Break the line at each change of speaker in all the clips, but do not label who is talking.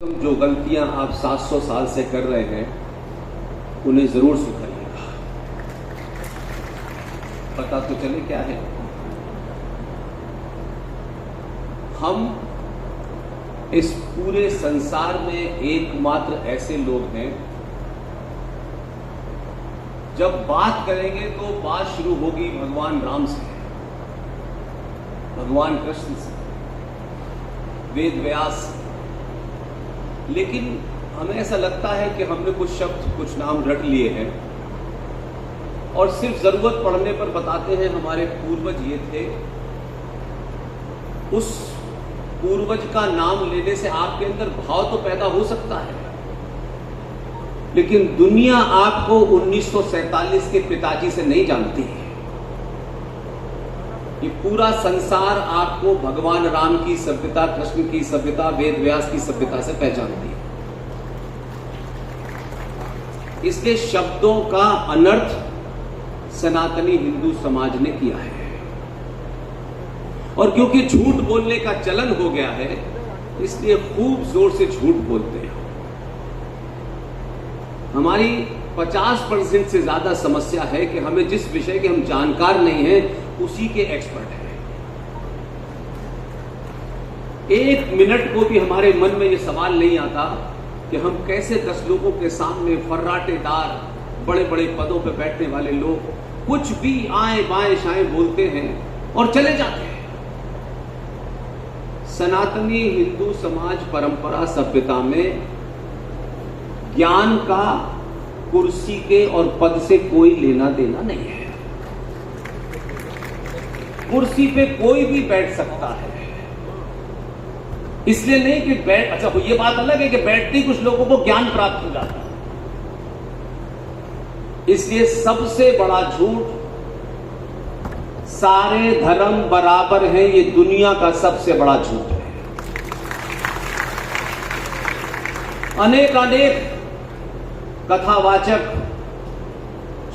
जो गलतियां आप 700 साल से कर रहे हैं उन्हें जरूर सुधारिएगा। पता तो चले क्या है। हम इस पूरे संसार में एकमात्र ऐसे लोग हैं, जब बात करेंगे तो बात शुरू होगी भगवान राम से, भगवान कृष्ण से, वेद व्यास से। लेकिन हमें ऐसा लगता है कि हमने कुछ शब्द कुछ नाम रट लिए हैं और सिर्फ जरूरत पड़ने पर बताते हैं हमारे पूर्वज ये थे। उस पूर्वज का नाम लेने से आपके अंदर भाव तो पैदा हो सकता है, लेकिन दुनिया आपको 1947 के पिताजी से नहीं जानती है। ये पूरा संसार आपको भगवान राम की सभ्यता, कृष्ण की सभ्यता, वेद व्यास की सभ्यता से पहचानती है। इसलिए शब्दों का अनर्थ सनातनी हिंदू समाज ने किया है, और क्योंकि झूठ बोलने का चलन हो गया है इसलिए खूब जोर से झूठ बोलते हैं। हमारी 50% से ज्यादा समस्या है कि हमें जिस विषय के हम जानकार नहीं हैं उसी के एक्सपर्ट हैं। एक मिनट को भी हमारे मन में यह सवाल नहीं आता कि हम कैसे 10 लोगों के सामने फर्राटेदार बड़े बड़े पदों पर बैठने वाले लोग कुछ भी आए बाएं शाएं बोलते हैं और चले जाते हैं। सनातनी हिंदू समाज परंपरा सभ्यता में ज्ञान का कुर्सी के और पद से कोई लेना देना नहीं है। कुर्सी पे कोई भी बैठ सकता है, इसलिए नहीं कि अच्छा ये बात अलग है कि बैठते ही कुछ लोगों को ज्ञान प्राप्त हो जाता है। इसलिए सबसे बड़ा झूठ सारे धर्म बराबर हैं, ये दुनिया का सबसे बड़ा झूठ है। अनेक अनेक कथावाचक,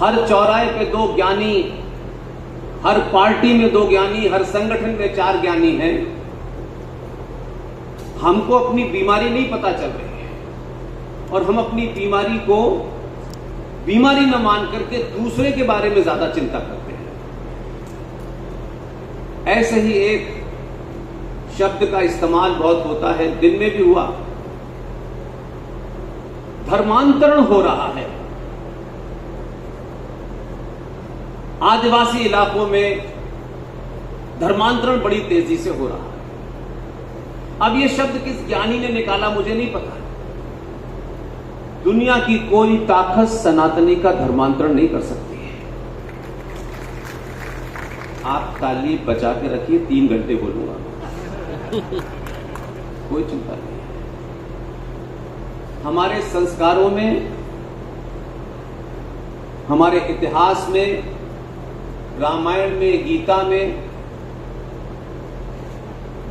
हर चौराहे पे 2 ज्ञानी, हर पार्टी में 2 ज्ञानी, हर संगठन में 4 ज्ञानी हैं। हमको अपनी बीमारी नहीं पता चल रही है और हम अपनी बीमारी को बीमारी न मान करके दूसरे के बारे में ज्यादा चिंता करते हैं। ऐसे ही एक शब्द का इस्तेमाल बहुत होता है, दिन में भी हुआ, धर्मांतरण हो रहा है। आदिवासी इलाकों में धर्मांतरण बड़ी तेजी से हो रहा है। अब यह शब्द किस ज्ञानी ने निकाला मुझे नहीं पता। दुनिया की कोई ताकत सनातनी का धर्मांतरण नहीं कर सकती है। आप ताली बचा के रखिए, 3 घंटे बोलूंगा, कोई चिंता नहीं। हमारे संस्कारों में, हमारे इतिहास में, रामायण में, गीता में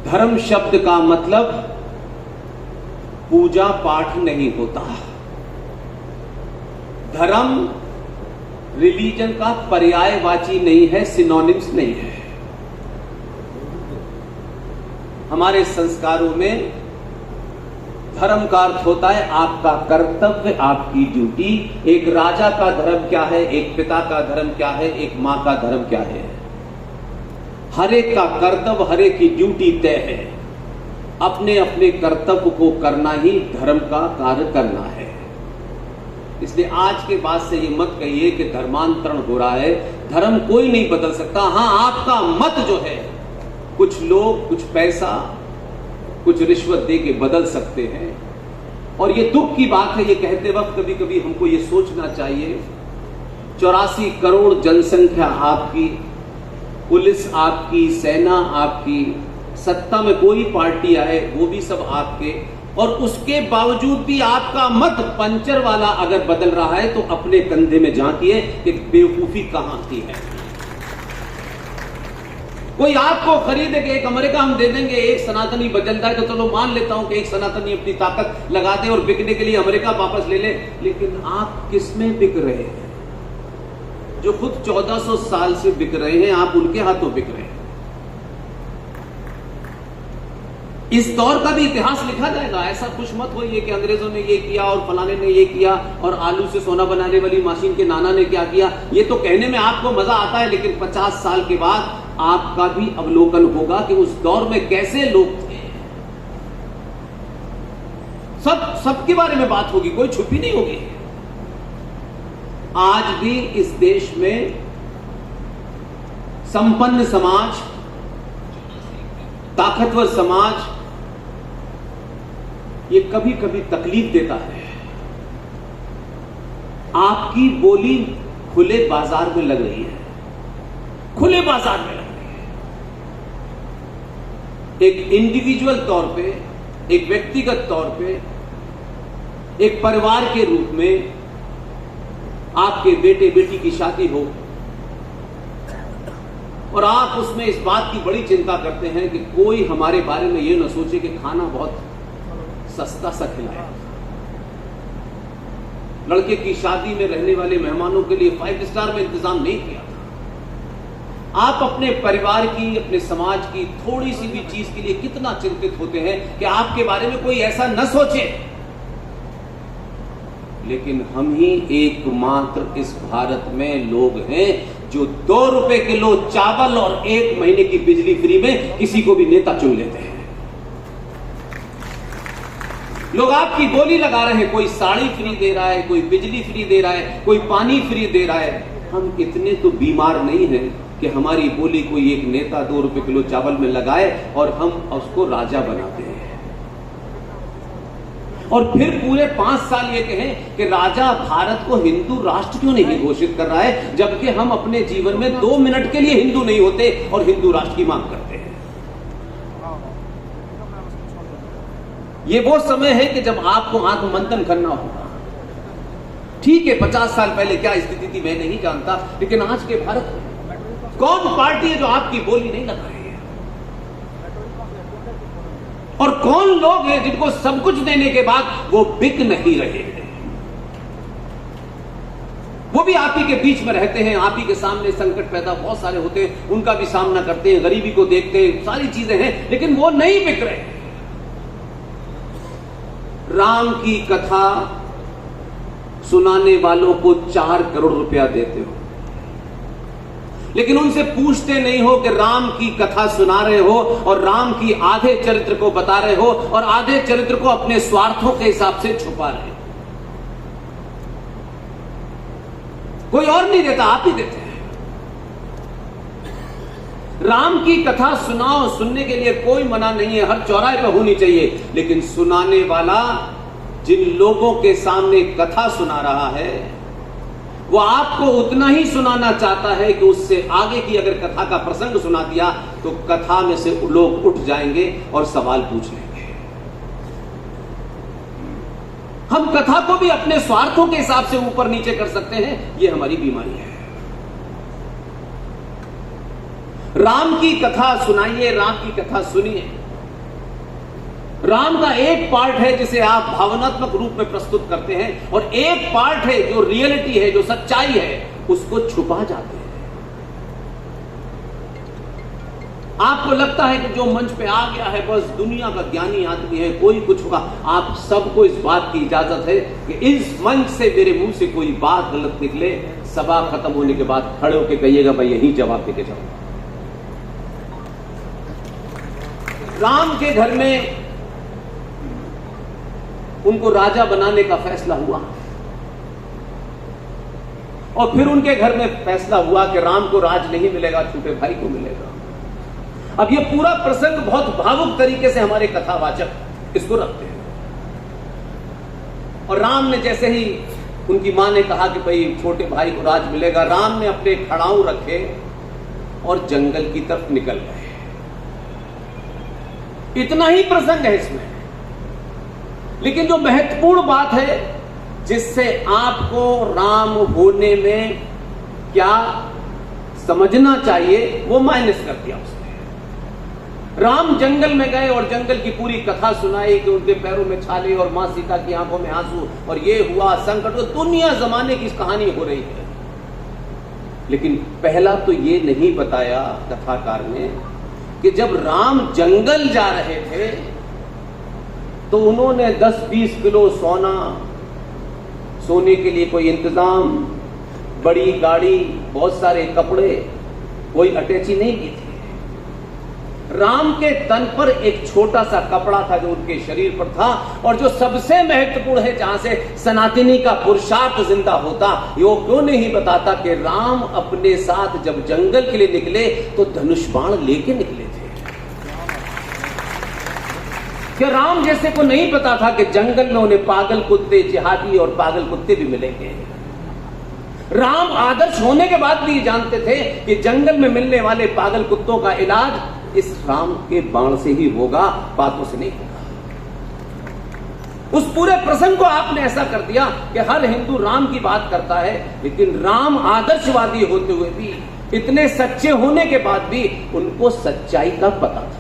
धर्म शब्द का मतलब पूजा पाठ नहीं होता। धर्म रिलीजन का पर्यायवाची नहीं है, सिनोनिम्स नहीं है। हमारे संस्कारों में धर्म का अर्थ होता है आपका कर्तव्य, आपकी ड्यूटी। एक राजा का धर्म क्या है, एक पिता का धर्म क्या है, एक मां का धर्म क्या है। हर एक का कर्तव्य, हर एक की ड्यूटी तय है। अपने अपने कर्तव्य को करना ही धर्म का कार्य करना है। इसलिए आज के बाद से ये मत कहिए कि धर्मांतरण हो रहा है। धर्म कोई नहीं बदल सकता। हां, आपका मत जो है कुछ लोग कुछ पैसा कुछ रिश्वत दे के बदल सकते हैं। और ये दुख की बात है, ये कहते वक्त कभी कभी हमको ये सोचना चाहिए 84 करोड़ जनसंख्या आपकी, पुलिस आपकी, सेना आपकी, सत्ता में कोई पार्टी आए वो भी सब आपके, और उसके बावजूद भी आपका मत पंचर वाला अगर बदल रहा है तो अपने कंधे में झांकिए कि बेवकूफी कहां की है। कोई आपको खरीदे कि एक अमेरिका हम दे देंगे, एक सनातनी बदलता है तो चलो मान लेता हूं कि एक सनातनी अपनी ताकत लगा दे और बिकने के लिए अमेरिका वापस ले ले। लेकिन आप किसमें बिक रहे हैं? जो खुद 1400 साल से बिक रहे हैं, आप उनके हाथों बिक रहे हैं। इस दौर का भी इतिहास लिखा जाएगा। ऐसा खुश मत होइए कि अंग्रेजों ने ये किया और फलाने ने ये किया और आलू से सोना बनाने वाली मशीन के नाना ने क्या किया। ये तो कहने में आपको मजा आता है, लेकिन 50 साल के बाद आपका भी अवलोकन होगा कि उस दौर में कैसे लोग थे। सबके बारे में बात होगी, कोई छुपी नहीं होगी। आज भी इस देश में संपन्न समाज, ताकतवर समाज ये कभी कभी तकलीफ देता है। आपकी बोली खुले बाजार में लग रही है, खुले बाजार में लग रही है। एक इंडिविजुअल तौर पे, एक व्यक्तिगत तौर पे, एक परिवार के रूप में आपके बेटे बेटी की शादी हो और आप उसमें इस बात की बड़ी चिंता करते हैं कि कोई हमारे बारे में यह ना सोचे कि खाना बहुत सस्ता सा खिलाया। लड़के की शादी में रहने वाले मेहमानों के लिए 5 स्टार में इंतजाम नहीं किया था। आप अपने परिवार की, अपने समाज की थोड़ी सी भी चीज के लिए कितना चिंतित होते हैं कि आपके बारे में कोई ऐसा न सोचे। लेकिन हम ही एकमात्र इस भारत में लोग हैं जो 2 रुपए किलो चावल और 1 महीने की बिजली फ्री में किसी को भी नेता चुन लेते हैं। लोग आपकी बोली लगा रहे हैं, कोई साड़ी फ्री दे रहा है, कोई बिजली फ्री दे रहा है, कोई पानी फ्री दे रहा है। हम इतने तो बीमार नहीं हैं कि हमारी बोली कोई एक नेता 2 रुपए किलो चावल में लगाए और हम उसको राजा बनाते हैं और फिर पूरे 5 साल ये कहें कि राजा भारत को हिंदू राष्ट्र क्यों नहीं घोषित कर रहा है, जबकि हम अपने जीवन में 2 मिनट के लिए हिंदू नहीं होते और हिंदू राष्ट्र की मांग करते हैं। ये वो समय है कि जब आपको आत्म मंथन करना होगा। ठीक है, 50 साल पहले क्या स्थिति थी मैं नहीं जानता, लेकिन आज के भारत में कौन पार्टी है जो आपकी बोली नहीं लगा रही है, और कौन लोग हैं जिनको सब कुछ देने के बाद वो बिक नहीं रहे हैं। वो भी आप ही के बीच में रहते हैं, आप ही के सामने संकट पैदा बहुत सारे होते हैं, उनका भी सामना करते हैं, गरीबी को देखते हैं, सारी चीजें हैं, लेकिन वो नहीं बिक रहे हैं। राम की कथा सुनाने वालों को 4 करोड़ रुपया देते हो, लेकिन उनसे पूछते नहीं हो कि राम की कथा सुना रहे हो और राम की आधे चरित्र को बता रहे हो और आधे चरित्र को अपने स्वार्थों के हिसाब से छुपा रहे हो। कोई और नहीं देता, आप ही देते हैं। राम की कथा सुनाओ, सुनने के लिए कोई मना नहीं है, हर चौराहे पर होनी चाहिए, लेकिन सुनाने वाला जिन लोगों के सामने कथा सुना रहा है वो आपको उतना ही सुनाना चाहता है कि उससे आगे की अगर कथा का प्रसंग सुना दिया तो कथा में से लोग उठ जाएंगे और सवाल पूछ लेंगे। हम कथा को भी अपने स्वार्थों के हिसाब से ऊपर नीचे कर सकते हैं, ये हमारी बीमारी है। राम की कथा सुनाइए, राम की कथा सुनिए। राम का एक पार्ट है जिसे आप भावनात्मक रूप में प्रस्तुत करते हैं और एक पार्ट है जो रियलिटी है, जो सच्चाई है, उसको छुपा जाते हैं। आपको लगता है कि जो मंच पे आ गया है बस दुनिया का ज्ञानी आदमी है, कोई कुछ होगा। आप सबको इस बात की इजाजत है कि इस मंच से मेरे मुंह से कोई बात गलत निकले, सभा खत्म होने के बाद खड़े होकर कहिएगा मैं यही जवाब देके जाऊंगा। राम के घर में उनको राजा बनाने का फैसला हुआ और फिर उनके घर में फैसला हुआ कि राम को राज नहीं मिलेगा, छोटे भाई को मिलेगा। अब ये पूरा प्रसंग बहुत भावुक तरीके से हमारे कथावाचक इसको रखते हैं। और राम ने जैसे ही उनकी मां ने कहा कि भाई छोटे भाई को राज मिलेगा, राम ने अपने खड़ाऊ रखे और जंगल की तरफ निकल गए। इतना ही प्रसंग है इसमें, लेकिन जो महत्वपूर्ण बात है जिससे आपको राम होने में क्या समझना चाहिए वो माइनस कर दिया उसने। राम जंगल में गए और जंगल की पूरी कथा सुनाई कि उनके पैरों में छाले और मां सीता की आंखों में आंसू और ये हुआ संकट, तो दुनिया जमाने की कहानी हो रही है। लेकिन पहला तो ये नहीं बताया कथाकार ने कि जब राम जंगल जा रहे थे तो उन्होंने 10-20 किलो सोना, सोने के लिए कोई इंतजाम, बड़ी गाड़ी, बहुत सारे कपड़े, कोई अटैची नहीं की थी। राम के तन पर एक छोटा सा कपड़ा था जो उनके शरीर पर था, और जो सबसे महत्वपूर्ण है, जहां से सनातनी का पुरुषार्थ जिंदा होता, वो क्यों नहीं बताता कि राम अपने साथ जब जंगल के लिए निकले तो धनुष बाण लेके निकले थे। क्या राम जैसे को नहीं पता था कि जंगल में उन्हें पागल कुत्ते, जिहादी और पागल कुत्ते भी मिलेंगे? राम आदर्श होने के बाद भी जानते थे कि जंगल में मिलने वाले पागल कुत्तों का इलाज इस राम के बाण से ही होगा, बातों से नहीं होगा। उस पूरे प्रसंग को आपने ऐसा कर दिया कि हर हिंदू राम की बात करता है, लेकिन राम आदर्शवादी होते हुए भी, इतने सच्चे होने के बाद भी उनको सच्चाई का पता था।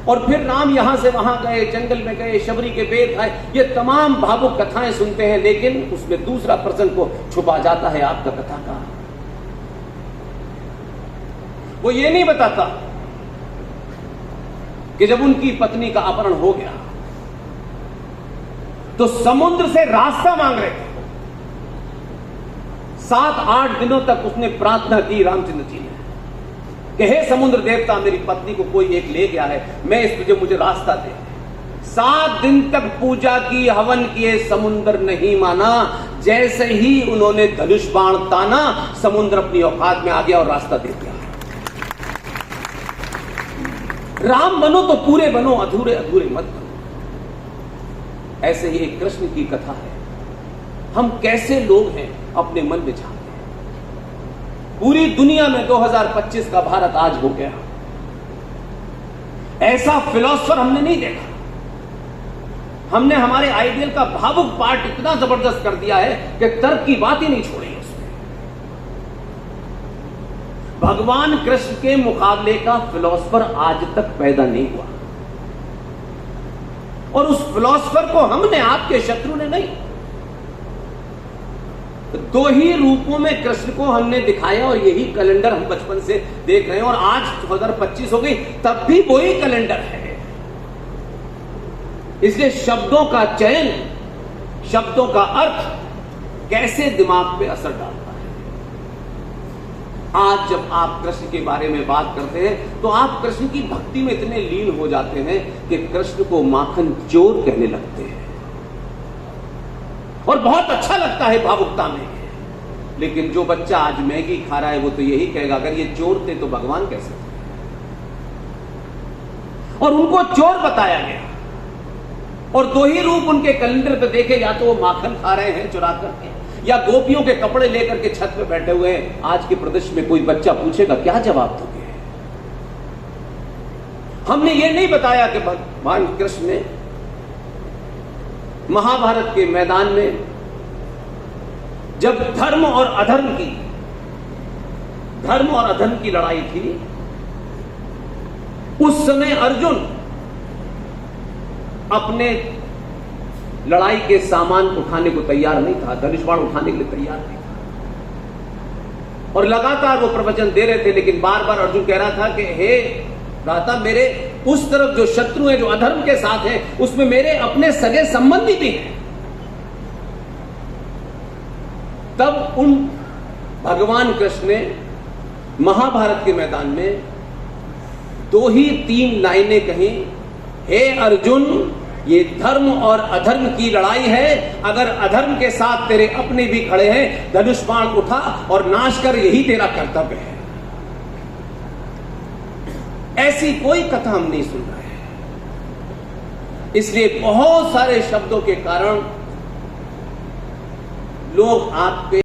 और फिर राम यहां से वहां गए, जंगल में गए, शबरी के बेर खाए, ये तमाम भावुक कथाएं सुनते हैं, लेकिन उसमें दूसरा प्रसंग को छुपा जाता है आपका कथा का। वो ये नहीं बताता कि जब उनकी पत्नी का अपहरण हो गया तो समुद्र से रास्ता मांग रहे थे। 7-8 दिनों तक उसने प्रार्थना की रामचंद्र जी ने कि हे समुद्र देवता, मेरी पत्नी को कोई एक ले गया है, मैं इस तुझे मुझे रास्ता दे। 7 दिन तक पूजा की, हवन किए, समुद्र नहीं माना। जैसे ही उन्होंने धनुष बाण ताना, समुद्र अपनी औकात में आ गया और रास्ता दे दिया। राम बनो तो पूरे बनो, अधूरे अधूरे मत बनो। ऐसे ही एक कृष्ण की कथा है। हम कैसे लोग हैं अपने मन में झांकते हैं। पूरी दुनिया में 2025 का भारत आज हो गया, ऐसा फिलोसफर हमने नहीं देखा। हमने हमारे आइडियल का भावुक पार्ट इतना जबरदस्त कर दिया है कि तर्क की बात ही नहीं छोड़ी उसमें। भगवान कृष्ण के मुकाबले का फिलोसफर आज तक पैदा नहीं हुआ, और उस फिलोसफर को हमने, आपके शत्रु ने नहीं। 2 ही रूपों में कृष्ण को हमने दिखाया, और यही कैलेंडर हम बचपन से देख रहे हैं, और आज 2025 हो गई, तब भी वही कैलेंडर है। इसलिए शब्दों का चयन, शब्दों का अर्थ कैसे दिमाग पे असर डालता है। आज जब आप कृष्ण के बारे में बात करते हैं तो आप कृष्ण की भक्ति में इतने लीन हो जाते हैं कि कृष्ण को माखन चोर कहने लगते हैं, और बहुत अच्छा लगता है भावुकता में। लेकिन जो बच्चा आज मैगी खा रहा है वो तो यही कहेगा, अगर ये चोर थे तो भगवान कैसे थे? और उनको चोर बताया गया, और 2 ही रूप उनके कैलेंडर पे देखे, या तो वो माखन खा रहे हैं चुरा करके, या गोपियों के कपड़े लेकर के छत पे बैठे हुए हैं। आज के प्रदेश में कोई बच्चा पूछेगा, क्या जवाब दोगे? हमने ये नहीं बताया कि भगवान कृष्ण ने महाभारत के मैदान में जब धर्म और अधर्म की लड़ाई थी, उस समय अर्जुन अपने लड़ाई के सामान उठाने को तैयार नहीं था, धनुष बाण उठाने के लिए तैयार नहीं था, और लगातार वो प्रवचन दे रहे थे, लेकिन बार बार अर्जुन कह रहा था कि हे भ्राता, मेरे उस तरफ जो शत्रु है, जो अधर्म के साथ है, उसमें मेरे अपने सगे संबंधी भी हैं। तब उन भगवान कृष्ण ने महाभारत के मैदान में 2 ही 3 लाइनें कही, हे अर्जुन, ये धर्म और अधर्म की लड़ाई है। अगर अधर्म के साथ तेरे अपने भी खड़े हैं, धनुष बाण उठा और नाश कर, यही तेरा कर्तव्य है। ऐसी कोई कथा हम नहीं सुन रहे हैं। इसलिए बहुत सारे शब्दों के कारण लोग आप पे